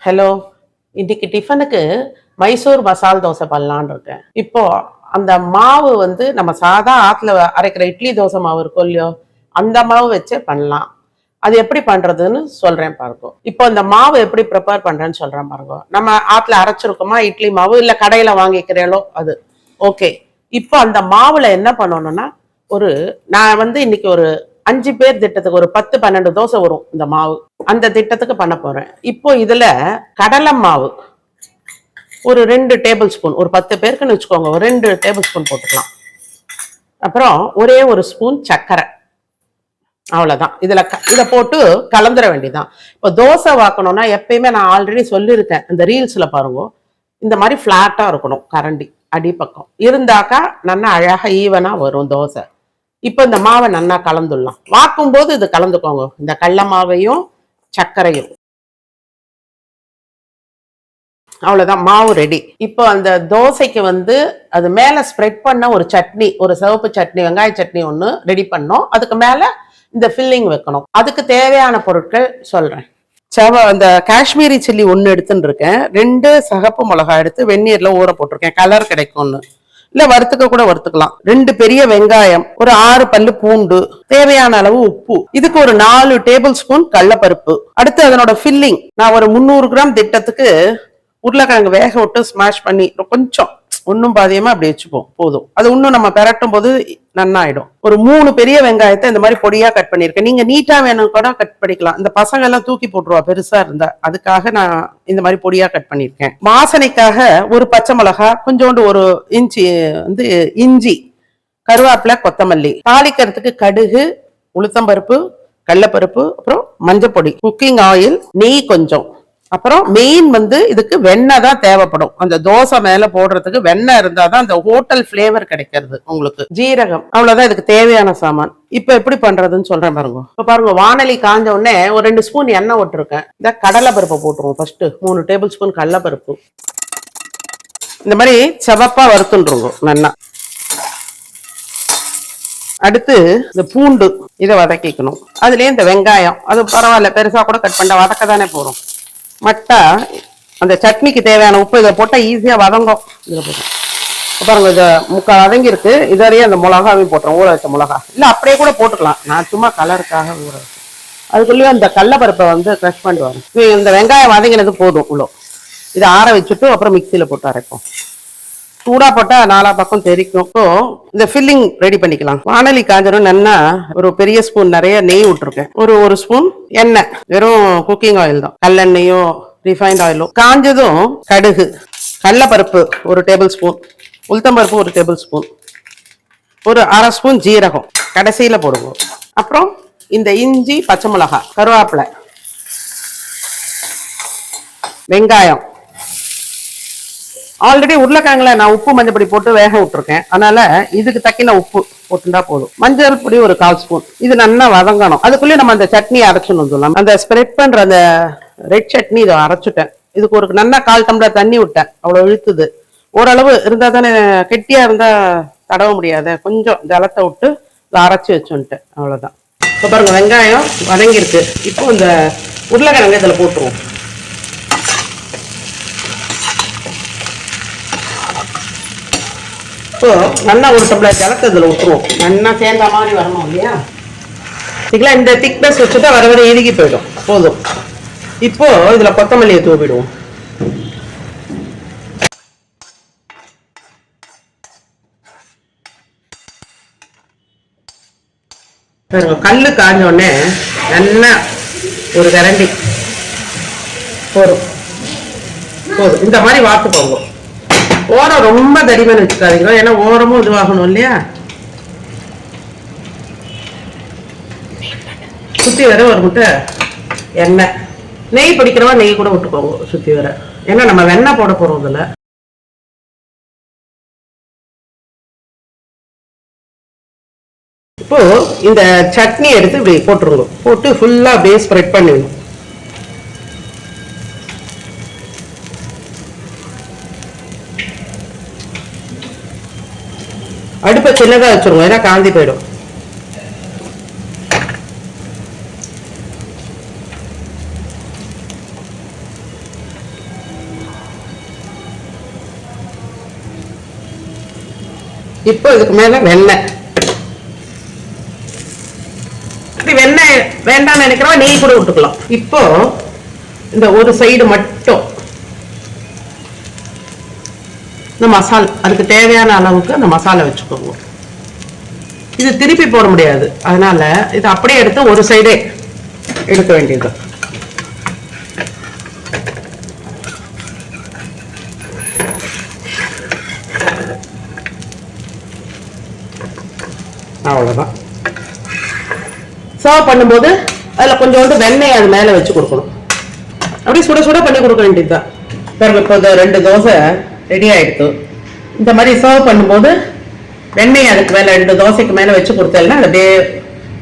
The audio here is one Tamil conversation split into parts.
ஹலோ, இன்னைக்கு டிஃபனுக்கு மைசூர் மசால் தோசை பண்ணலான்னு இருக்கேன். இப்போ அந்த மாவு வந்து நம்ம சாதா ஆத்துல அரைக்கிற இட்லி தோசை மாவு இருக்கும் இல்லையோ, அந்த மாவு வச்சே பண்ணலாம். அது எப்படி பண்றதுன்னு சொல்றேன் பாருங்க. இப்போ இந்த மாவு எப்படி ப்ரிப்பேர் பண்றேன்னு சொல்றேன் பாருங்க. நம்ம ஆத்துல அரைச்சிருக்கோமா இட்லி மாவு, இல்ல கடையில வாங்கிக்கிறீங்களோ அது ஓகே. இப்போ அந்த மாவுல என்ன பண்ணணும்னா, நான் வந்து இன்னைக்கு ஒரு 5 பேர் திட்டத்துக்கு ஒரு 10-12 தோசை வரும் இந்த மாவு. அந்த திட்டத்துக்கு பண்ண போறேன். இப்போ இதுல கடலை மாவு ஒரு 2 டேபிள் ஸ்பூன், ஒரு 10 பேருக்குன்னு வச்சுக்கோங்க, ஒரு 2 டேபிள் ஸ்பூன் போட்டுக்கலாம். அப்புறம் ஒரே ஒரு ஸ்பூன் சர்க்கரை, அவ்வளவுதான். இதை போட்டு கலந்துட வேண்டியதான். இப்போ தோசை வாக்கணும்னா எப்பயுமே நான் ஆல்ரெடி சொல்லியிருக்கேன், இந்த ரீல்ஸ்ல பாருங்க, இந்த மாதிரி பிளாட்டா இருக்கணும் கரண்டி அடிப்பக்கம் இருந்தாக்கா நல்லா அழகா ஈவனா வரும் தோசை. இப்போ இந்த மாவை நல்லா கலந்துடலாம். வாக்கும் போது இது கலந்துக்கோங்க, இந்த கடலை மாவையும் சர்க்கரையும். அவ்வளவுதான், மாவு ரெடி. இப்போ அந்த தோசைக்கு வந்து அது மேல ஸ்ப்ரெட் பண்ண ஒரு சட்னி, ஒரு சிவப்பு சட்னி, வெங்காய சட்னி ஒன்று ரெடி பண்ணோம். அதுக்கு மேல இந்த ஃபில்லிங் வைக்கணும். அதுக்கு தேவையான பொருட்கள் சொல்றேன். அந்த காஷ்மீரி சில்லி ஒன்று எடுத்துன்னு இருக்கேன். 2 சிகப்பு மிளகாய் எடுத்து வெந்நீர்ல ஊற போட்டிருக்கேன், கலர் கிடைக்கும்னு. இல்ல வறுத்துக்க கூட வறுத்துக்கலாம். 2 பெரிய வெங்காயம், ஒரு 6 பல்லு பூண்டு, தேவையான அளவு உப்பு, இதுக்கு ஒரு 4 டேபிள் ஸ்பூன் கடலைப்பருப்பு. அடுத்து அதனோட ஃபில்லிங், நான் ஒரு 300 கிராம் திட்டத்துக்கு உருளைக்கிழங்கு வேக விட்டு ஸ்மாஷ் பண்ணி கொஞ்சம் ஒன்னும் பாதியமா அப்படி வச்சுப்போம், போதும். அது இன்னும் நம்ம பெரட்டும் போது நன்னாயிடும். ஒரு 3 பெரிய வெங்காயத்தை இந்த மாதிரி பொடியா கட் பண்ணிருக்கேன். நீங்க நீட்டா வேணும் கூட கட் பண்ணிக்கலாம். இந்த பசங்க எல்லாம் தூக்கி போட்டுருவா பெருசா இருந்தா, அதுக்காக நான் இந்த மாதிரி பொடியா கட் பண்ணிருக்கேன். வாசனைக்காக ஒரு பச்சை மிளகா, கொஞ்சோண்டு ஒரு இன்ச்சி வந்து இஞ்சி, கருவேப்பிலை, கொத்தமல்லி. தாளிக்கிறதுக்கு கடுகு, உளுத்தம்பருப்பு, கடலைப்பருப்பு, அப்புறம் மஞ்சள் பொடி, குக்கிங் ஆயில், நெய் கொஞ்சம். அப்புறம் மெயின் வந்து இதுக்கு வெண்ணெய் தான் தேவைப்படும். அந்த தோசை மேல போடுறதுக்கு வெண்ணெய் இருந்தாதான் அந்த ஹோட்டல் பிளேவர் கிடைக்கிறது உங்களுக்கு. ஜீரகம், அவ்வளவுதான் இதுக்கு தேவையான சாமான். இப்ப எப்படி பண்றதுன்னு சொல்றேன் பாருங்க. இப்ப பாருங்க, வானலி காஞ்ச உடனே ஒரு 2 ஸ்பூன் எண்ணெய் விட்டுருக்கேன். இந்த கடலை பருப்பை போட்டுருவோம். ஃபர்ஸ்ட் 3 டேபிள் ஸ்பூன் கடலை பருப்பு இந்த மாதிரி செவப்பா வறுத்துருங்க நல்லா. அடுத்து இந்த பூண்டு, இதை வதக்கிக்கணும். அதுலயே இந்த வெங்காயம், அது பரவாயில்ல பெருசா கூட கட் பண்ண வதக்க தானே போறோம். மட்டா அந்த சட்னிக்கு தேவையான உப்பு இதை போட்டா ஈஸியா வதங்கும். இதில் போட்டு பாருங்க, இதை முக்கால் வதங்கி இருக்கு. இதறையே அந்த மிளகாவையும் போட்டுரும், ஊற வச்ச மிளகா. இல்ல அப்படியே கூட போட்டுக்கலாம், நான் சும்மா கலருக்காக ஊற வச்சேன். அதுக்குள்ளேயே அந்த கடலைப்பருப்பை வந்து க்ரஷ் பண்ணி வரும். இந்த வெங்காயம் வதங்கினது போதும். இவ்வளோ இதை ஆற வச்சுட்டு அப்புறம் மிக்சியில போட்டு அரைப்போம். சூடா போட்டா 4 பக்கம் தெரிக்கும். ஸோ இந்த ஃபில்லிங் ரெடி பண்ணிக்கலாம். வானலி காஞ்சரும் நல்லா ஒரு பெரிய ஸ்பூன் நிறைய நெய் விட்டுருக்கேன். ஒரு ஸ்பூன் எண்ணெய், வெறும் குக்கிங் ஆயில் தான், நல்லெண்ணெயோ ரிஃபைண்ட் ஆயிலோ. காஞ்சதும் கடுகு, கடலைப்பருப்பு ஒரு டேபிள் ஸ்பூன், உளுத்தம்பருப்பு ஒரு டேபிள் ஸ்பூன், ஒரு அரை ஸ்பூன் ஜீரகம் கடைசியில போடுவோம். அப்புறம் இந்த இஞ்சி, பச்சை மிளகாய், கருவேப்பிலை, வெங்காயம். ஆல்ரெடி உருளைக்கிழங்குல நான் உப்பு மஞ்சள் பொடி போட்டு வேக விட்டுருக்கேன், அதனால இதுக்கு தக்கின உப்பு போட்டுட்டா போதும். மஞ்சள் பொடி ஒரு 1/4 ஸ்பூன். இது நல்லா வதங்கணும். அதுக்குள்ளேயே நம்ம அந்த சட்னி அரைச்சுன்னு சொல்லலாம். அந்த ஸ்ப்ரெட் பண்ற அந்த ரெட் சட்னி இதை அரைச்சுட்டேன். இதுக்கு ஒரு நல்லா 1/4 டம்ளர் தண்ணி விட்டேன். அவ்வளவு இழுத்துது. ஓரளவு இருந்தா தானே, கெட்டியா இருந்தா தடவ முடியாத, கொஞ்சம் ஜலத்தை விட்டு இதை அரைச்சி வச்சுட்டேன். அவ்வளவுதான். இப்போ பாருங்க, வெங்காயம் வதங்கிருக்கு. இப்போ இந்த உருளைக்கிழங்கு இதில் போட்டுருவோம். இப்போ நல்லா ஒரு டம்ளர் ஜலத்தை இதில் விட்டுருவோம். நல்லா சேர்ந்த மாதிரி வரணும் இல்லையா? இதுக்கெல்லாம் இந்த திக்னஸ் வச்சுட்டா வர வர இறுகி போயிடும், போதும். இப்போ இதுல கொத்தமல்லியை தூவிடுவோம். கல்லு காஞ்ச உடனே நல்லா ஒரு கரண்டி போதும். இந்த மாதிரி வாத்துக்கோங்க. ஓரம் ரொம்ப தடிமன் வச்சுக்காதீங்க, ஏன்னா ஓரமும் இதுவாகணும் இல்லையா? சுத்தி வர ஒரு முட்டை எண்ணெய், நெய் பிடிக்கிறவா நெய் கூட விட்டுக்கோங்க சுத்தி வர, ஏன்னா நம்ம வெண்ணெய் போட போறோம் இதுல. இப்போ இந்த சட்னி எடுத்து இப்படி போட்டுருங்க. போட்டு ஃபுல்லா அப்படியே ஸ்ப்ரெட் பண்ணிடணும். அடுப்பை சின்னதா வச்சிருங்க, ஏன்னா காந்தி போயிடும். இப்போ இதுக்கு மேல வெண்ணெய். வெண்ணெய் வேண்டாம்னு நினைக்கிறோம், நெய் கூட விட்டுக்கலாம். இப்போ இந்த ஒரு சைடு மட்டும் இந்த மசால், அதுக்கு தேவையான அளவுக்கு அந்த மசாலா வச்சுக்கோங்க. இது திருப்பி போட முடியாது, அதனால இது அப்படியே எடுத்து ஒரு சைடே எடுக்க வேண்டியது. அவ்வளவுதான். சர்வ் பண்ணும்போது அதுல கொஞ்சோண்டு வெண்ணெய் அது மேல வச்சு கொடுக்கணும். அப்படியே சுட சுட பண்ணி கொடுக்க வேண்டியதுதான். இப்போ 2 தோசை ரெடி ஆயிடுத்து. இந்த மாதிரி சர்வ் பண்ணும்போது வெண்ணெய் அதுக்கு மேல 2 தோசைக்கு மேல வச்சு கொடுத்தேன்னா அது அப்படியே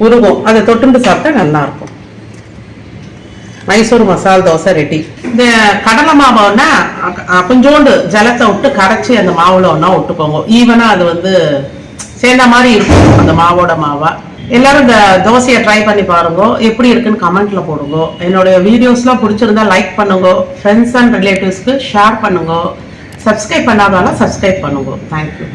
உருகும். அதை தொட்டுண்டு சாப்பிட்டா நல்லா இருக்கும். மைசூர் மசால் தோசை ரெடி. இந்த கடலை மாவுன்னா கொஞ்சோண்டு ஜலத்தை விட்டு கரைச்சி அந்த மாவுல ஒன்னா விட்டுக்கோங்க. ஈவனா அது வந்து சேர்ந்த மாதிரி இருக்கும் அந்த மாவோட மாவா. எல்லாரும் இந்த தோசையை ட்ரை பண்ணி பாருங்க, எப்படி இருக்குன்னு கமெண்ட்ல போடுங்க. என்னோட வீடியோஸ்லாம் பிடிச்சிருந்தா லைக் பண்ணுங்க, ஃப்ரெண்ட்ஸ் அண்ட் ரிலேட்டிவ்ஸ்க்கு ஷேர் பண்ணுங்க, சப்ஸ்கிரைப் பண்ணாதாலும் சப்ஸ்கிரைப் பண்ணுங்க. தேங்க்யூ.